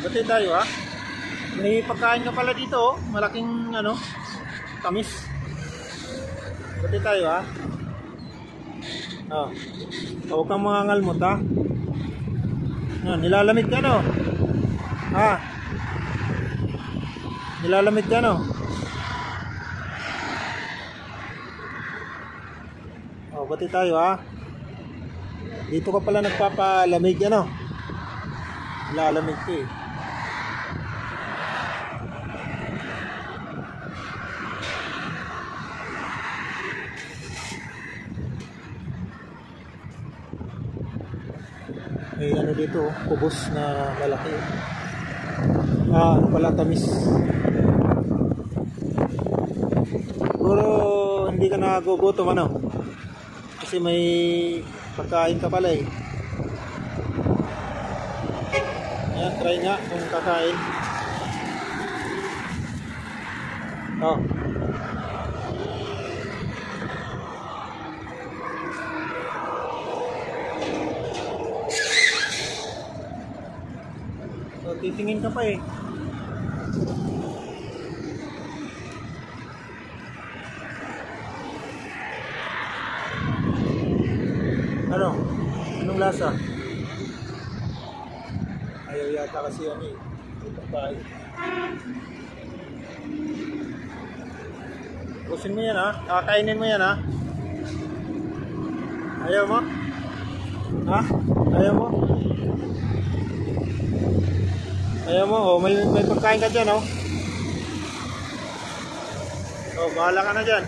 Bati tayo ha. May pagkain ka pala dito oh. Malaking ano, tamis. Bati tayo ha. Oh. Huwag kang mangangalmot ha. Yan, nilalamig ka no. Ha. Nilalamig ka no. Oh, bati tayo ha. Dito ka pala nagpapalamig ano. Nilalamig ka eh. May ano dito, kubos na malaki. Ano pala, tamis. Siguro hindi ka nagugutom ano. Kasi may pagkain ka pala eh. Ayan, try nga kung kakain. Oh. So, titingin ka pa eh. Ano? Anong lasa? Ayaw yata kasi ano eh. Ito pa eh. Pusin mo yan ha. Kakainin mo yan ha. Ayaw mo? Ha? Ayaw mo? Ayaw mo, oh, may pagkain ka dyan, oh. Oh, bahala ka na dyan.